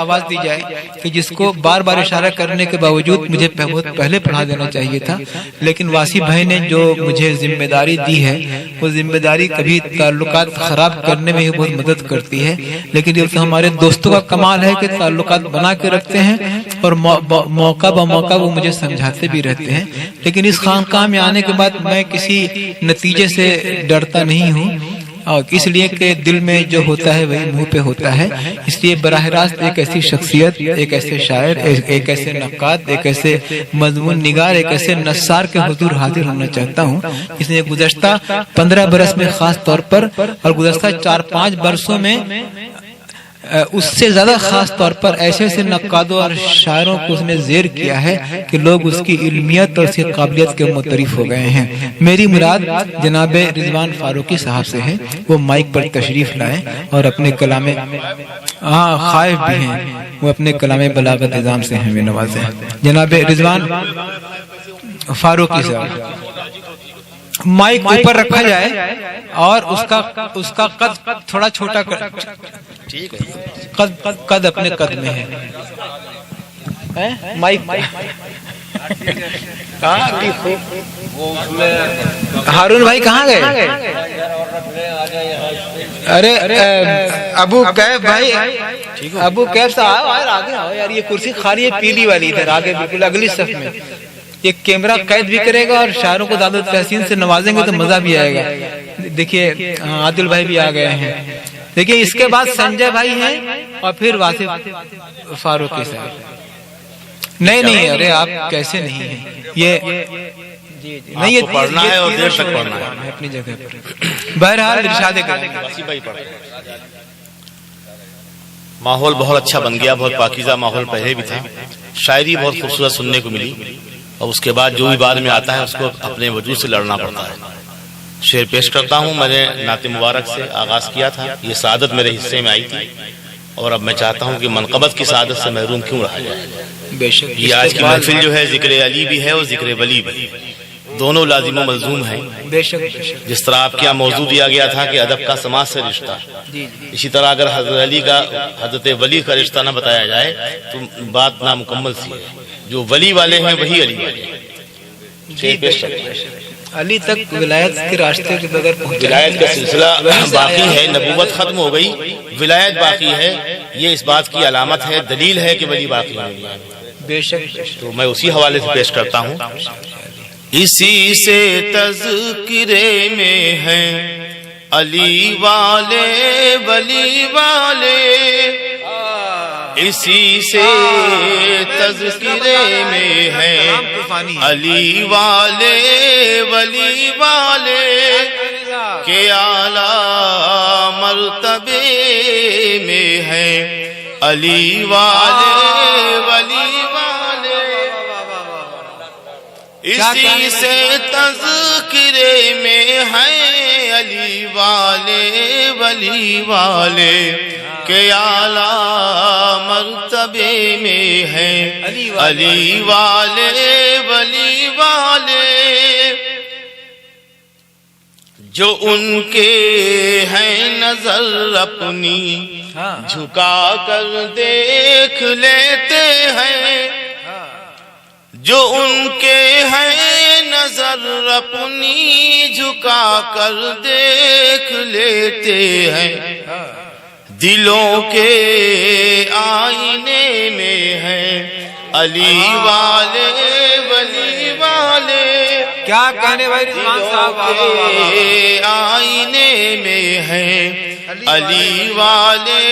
آواز دی جائے کہ جس کو بار بار اشارہ کرنے کے باوجود مجھے بہت پہلے پڑھا دینا چاہیے تھا، لیکن واسی بھائی نے جو مجھے ذمہ داری دی ہے، وہ ذمہ داری کبھی تعلقات خراب کرنے میں ہی بہت مدد کرتی ہے، لیکن یہ ہمارے دوستوں کا کمال ہے کہ تعلقات بنا کے رکھتے ہیں اور موقع بموقع وہ مجھے سمجھاتے بھی رہتے ہیں۔ لیکن اس خانقاہ میں آنے کے بعد میں کسی نتیجے سے ڈرتا نہیں ہوں، اور اس لیے کہ دل میں جو ہوتا ہے وہی منہ پہ ہوتا ہے، اس لیے براہ راست ایک ایسی شخصیت، ایک ایسے شاعر، ایک ایسے نقاد، ایک ایسے مضمون نگار، ایک ایسے نثار کے حضور حاضر ہونا چاہتا ہوں جس نے گزشتہ 15 برس میں خاص طور پر اور گزشتہ 4-5 برسوں میں اس سے زیادہ خاص طور پر ایسے ایسے نقادوں اور شاعروں کو اس نے زیر کیا ہے کہ لوگ اس کی علمیت اور اس کی قابلیت کے متعارف ہو گئے ہیں۔ میری مراد جناب رضوان فاروقی صاحب سے ہے، وہ مائک پر تشریف لائیں اور اپنے کلام خائف بھی ہیں، وہ اپنے کلام بلاغت نظام سے ہمیں نوازیں۔ جناب رضوان فاروقی صاحب، مائک اوپر رکھا جائے اور اس کا قد تھوڑا چھوٹا قد اپنے قد میں ہے۔ مائک ہارون بھائی کہاں گئے؟ ارے ابو کیف بھائی، ابو کیف صاحب آگے آؤ یار، یہ کرسی خالی ہے پیلی والی، ادھر آگے بالکل اگلی صف میں۔ یہ کیمرہ قید بھی کرے گا اور شاعروں کو زیادہ تحسین سے نوازیں گے تو مزہ بھی آئے گا۔ دیکھیے عادل بھائی بھی آ گئے ہیں، دیکھیے اس کے بعد سنجے بھائی ہیں اور پھر واصف فاروقی صاحب۔ نہیں ارے آپ کیسے نہیں ہیں، یہ نہیں، یہ پڑھنا ہے اور دیر تک پڑھنا ہے اپنی جگہ پر۔ بہرحال ارشاد کریں گے۔ ماحول بہت اچھا بن گیا، بہت پاکیزہ ماحول پہلے بھی تھا، شاعری بہت خوبصورت سننے کو ملی، اور اس کے بعد جو بھی بعد میں آتا ہے اس کو اپنے وجود سے لڑنا پڑتا ہے۔ شعر پیش کرتا ہوں۔ میں نے نعت مبارک سے آغاز کیا تھا، یہ سعادت میرے حصے میں آئی تھی، اور اب میں چاہتا ہوں کہ منقبت کی سعادت سے محروم کیوں رہا جائے۔ بے شک یہ آج کی محفل جو ہے ذکر علی بھی ہے اور ذکر ولی بھی، دونوں لازم و ملزوم ہیں۔ بے شک جس طرح آپ کیا موضوع دیا گیا تھا کہ ادب کا سماج سے رشتہ، اسی طرح اگر حضرت علی کا حضرت ولی کا رشتہ نہ بتایا جائے تو بات نامکمل سی ہے۔ جو ولی والے ہیں وہی علی والے ہیں۔ علی تک ولایت کے راستے کے بغیر ولایت کا سلسلہ باقی ہے، نبوت ختم ہو گئی، ولایت باقی ہے، یہ اس بات کی علامت ہے، دلیل ہے کہ ولی باقی ہے۔ بے شک تو میں اسی حوالے سے پیش کرتا ہوں۔ اسی سے تذکرے میں ہیں علی والے ولی والے، اسی سے تذکرے میں ہیں علی والے ولی والے، کہ اعلیٰ مرتبے میں ہیں علی والے ولی والے، اسی سے تذکرے میں ہیں علی والے ولی والے، کہ اعلیٰ مرتبے میں ہیں علی والے ولی والے، جو ان کے ہیں نظر اپنی جھکا کر دیکھ لیتے ہیں، جو ان کے ہیں نظر اپنی جھکا کر دیکھ لیتے ہیں، دلوں کے آئینے میں ہیں علی والے ولی والے، کیا کہنے بھائی رضوان صاحب، کے آئینے میں ہیں علی والے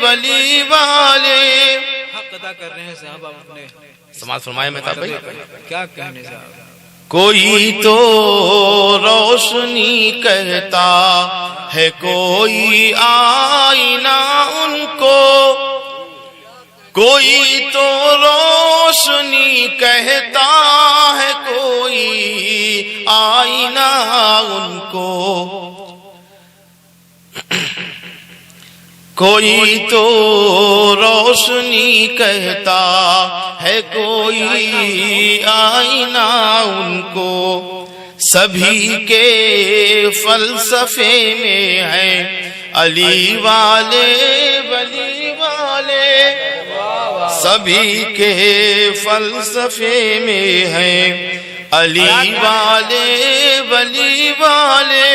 ولی والے۔ حق ادا کر رہے ہیں صاحب اپنے، سماعت فرمائے میں بھائی، کیا کہنے صاحب۔ کوئی تو روشنی کہتا ہے، کوئی آئینہ ان کو، کوئی تو روشنی کہتا ہے، کوئی آئینہ ان کو، کوئی تو روشنی کہتا ہے، کوئی آئینہ ان کو، سبھی کے فلسفے میں ہیں علی والے ولی والے، سبھی کے فلسفے میں ہیں علی والے ولی والے.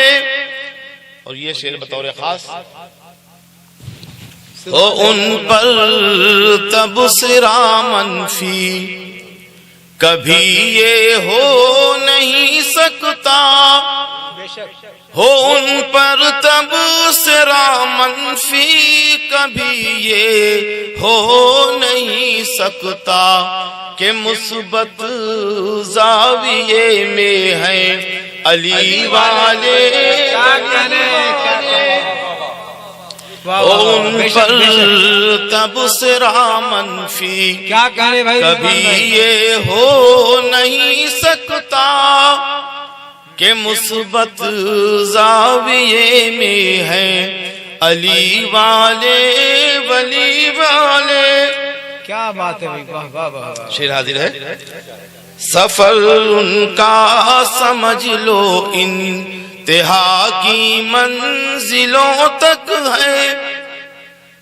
اور یہ شعر بطور خاص ہو ان پر تبصرہ منفی کبھی یہ ہو نہیں سکتا. ہو ان پر تبصرہ منفی کبھی یہ ہو نہیں سکتا کہ مثبت زاویے میں ہیں علی والے. ان پر تبصرہ منفی کیا کہنے بھائی کبھی یہ ہو نہیں سکتا کہ مثبت زاویے میں ہیں علی والے ولی والے. کیا بات ہے بھائی، واہ واہ واہ. شعر حاضر ہے. سفر ان کا سمجھ لو انتہا کی منزلوں تک ہے.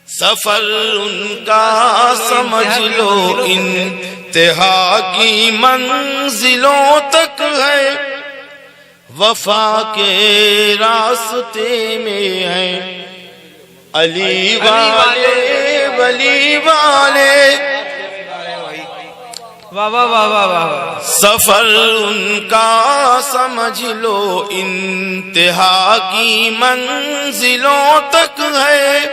سفر ان کا سمجھ لو انتہا کی منزلوں تک ہے. وفا کے راستے میں ہیں علی والے ولی والے. واہ واہ واہ واہ واہ. سفر ان کا سمجھ لو انتہا کی منزلوں تک ہے.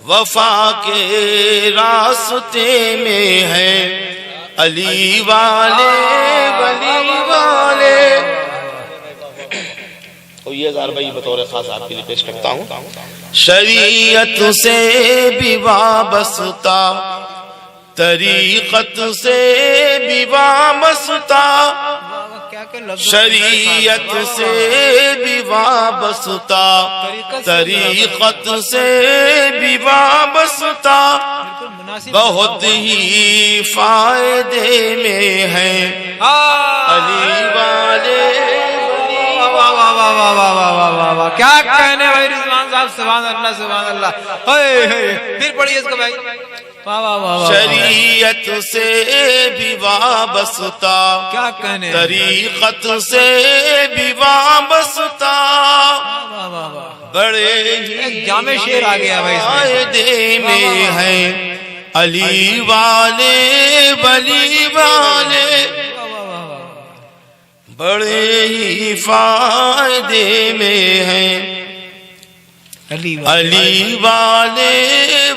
وفا کے راستے میں ہیں علی والے ولی والے. تو یہ ہزار بھائی بطور خاص آپ کے لیے پیش کرتا ہوں. شریعت سے بھی وابستہ طریقت سے بھی وابستہ. شریعت سے بھی وابستہ طریقت سے بھی وابستہ بہت ہی فائدے میں ہیں علی والے. کیا کہنے بھائی رضوان صاحب، سبحان اللہ سبحان اللہ. پھر پڑھیے اس کو بھائی. شریعت سے بھی وابستہ کیا کہنے، طریقت سے بھی وابستہ بڑے ہی جامع شعر آ گیا بھائی. فائدے میں ہیں علی والے ولی والے. بڑے ہی فائدے میں ہیں علی والے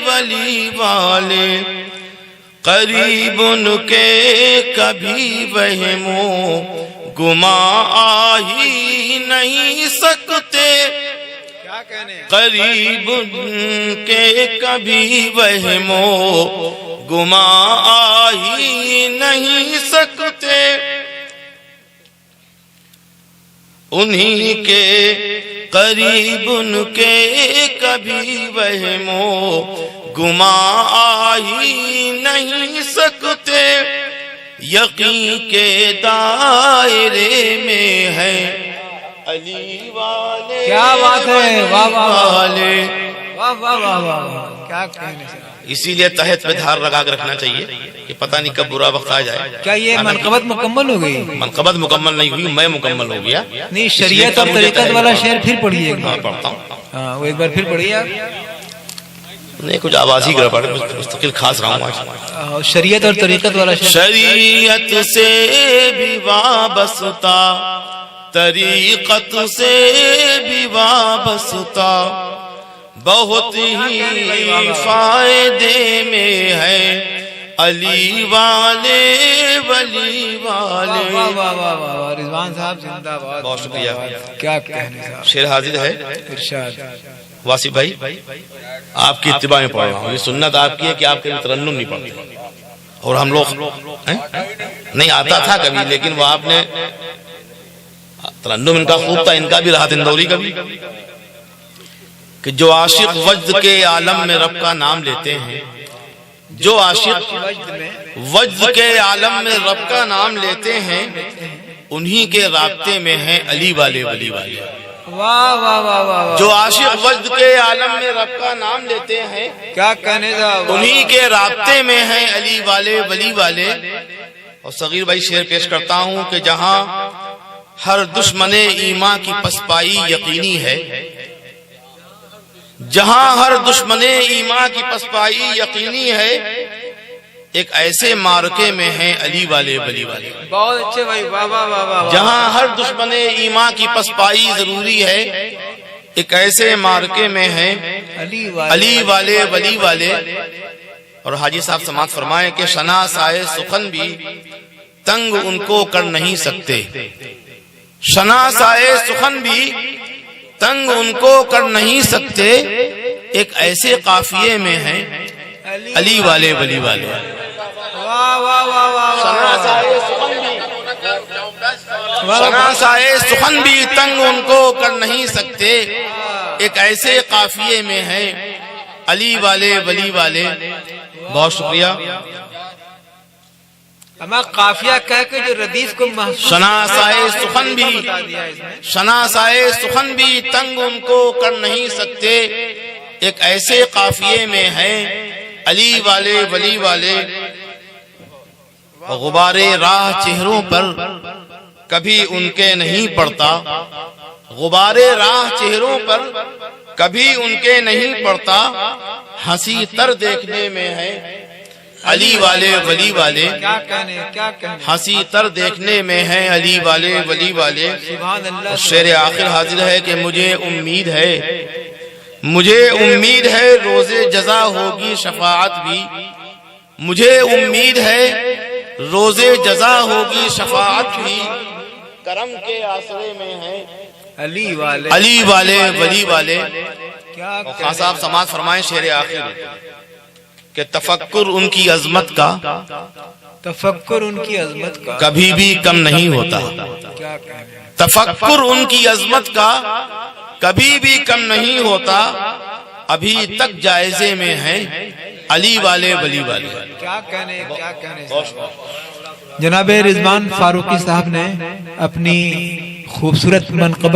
ولی والے. قریب ان کے کبھی وہم و گما آ ہی نہیں سکتے. قریب ان کے کبھی وہم و گما آ ہی نہیں سکتے. انہی کے قریب ان کے کبھی وہم و گما آ ہی نہیں سکتے. یقین کے دائرے میں ہے علی والے. کیا بات ہے، واہ واہ والے. واہ واہ واہ واہ. کیا کہنے. اسی لیے تحت پہ دھار لگا کے رکھنا چاہیے کہ پتہ نہیں کب برا وقت آ جائے. کیا یہ منقبت مکمل ہو گئی؟ منقبت مکمل نہیں ہوئی، میں مکمل ہو گیا. نہیں، شریعت اور طریقت والا شعر پھر پڑھیے. ہاں پڑھتا ہوں. ہاں وہ ایک بار پھر پڑھیے آپ. نہیں کچھ آواز ہی گڑبڑ ہے، مستقل خاص رہا ہوں آج. شریعت اور طریقت والا شعر. شریعت سے بھی وابستہ طریقت سے بھی وابستہ بہت ہی فائدے میں ہے علی والے ولی والے. واہ واہ واہ واہ. رضوان صاحب زندہ باد. بہت شکریہ. کیا کہنے صاحب. شعر حاضر ہے. ارشاد. واصف بھائی آپ کی اتباع میں پڑھ رہا ہوں. یہ سنت آپ کی ہے کہ آپ کے ترنم نہیں پڑھتے، اور ہم لوگ نہیں آتا تھا کبھی، لیکن وہ آپ نے ترنم ان کا خوب تھا، ان کا بھی رہا تندوری کا بھی. کہ جو عاشق وجد کے عالم میں رب کا نام لیتے ہیں، جو عاشق وجد کے عالم میں رب کا نام لیتے ہیں، انہی کے رابطے میں ہیں علی والے ولی والے. واہ واہ واہ واہ، جو عاشق وجد کے عالم میں رب کا نام لیتے ہیں، کیا کہنے کا، انہی کے رابطے میں ہیں علی والے ولی والے۔ اور صغیر بھائی شعر پیش کرتا ہوں کہ جہاں ہر دشمن ایمان کی پسپائی یقینی ہے، جہاں ہر دشمن ایمان کی پسپائی یقینی ہے، ایک ایسے مارکے میں ہیں علی والے ولی والے۔ بہت اچھے بھائی، واہ واہ واہ واہ، جہاں ہر دشمن ایمان کی پسپائی ضروری ہے، ایک ایسے مارکے میں ہیں علی والے ولی والے۔ اور حاجی صاحب سماعت فرمائیں کہ شناسائے سخن بھی تنگ ان کو کر نہیں سکتے، شناسائے سخن بھی تنگ ان کو کر نہیں سکتے، ایک ایسے قافیے میں ہیں علی والے ولی والے۔ واہ واہ واہ واہ، شناسائے سخن بھی تنگ ان کو کر نہیں سکتے، ایک ایسے قافیے میں ہیں علی والے ولی والے۔ بہت شکریہ۔ ہمیں قافیہ کہہ کے جو ردیف کو محسوس، شناسائے سخن بھی، شناسائے سخن بھی تنگ ان کو کر نہیں سکتے، ایک ایسے قافیے میں ہیں علی والے ولی والے۔ غبار راہ چہروں پر کبھی ان کے نہیں پڑتا، غبار راہ چہروں پر کبھی ان کے نہیں پڑتا، ہنسی تر دیکھنے میں ہے علی والے ولی والے۔ کیا کہنے، کیا کہنے، ہنسی تر دیکھنے میں ہے علی والے ولی والے۔ سبحان اللہ۔ شعر آخر حاضر ہے کہ مجھے امید ہے، مجھے امید ہے روز جزا ہوگی شفاعت بھی، مجھے امید ہے روز جزا ہوگی شفاعت بھی، کرم کے آسرے میں ہے علی والے، علی والے ولی والے۔ کیا خان صاحب سماعت فرمائیں شعر آخر کہ تفکر ان کی عظمت کا تفکر ان کی عظمت کا کبھی بھی کم نہیں ہوتا، کیا کہنے، تفکر ان کی عظمت کا کبھی بھی کم نہیں ہوتا، ابھی تک جائزے میں ہے علی والے ولی والے۔ کیا کہنے، کیا کہنے۔ جناب رضوان فاروقی صاحب نے اپنی خوبصورت منقبت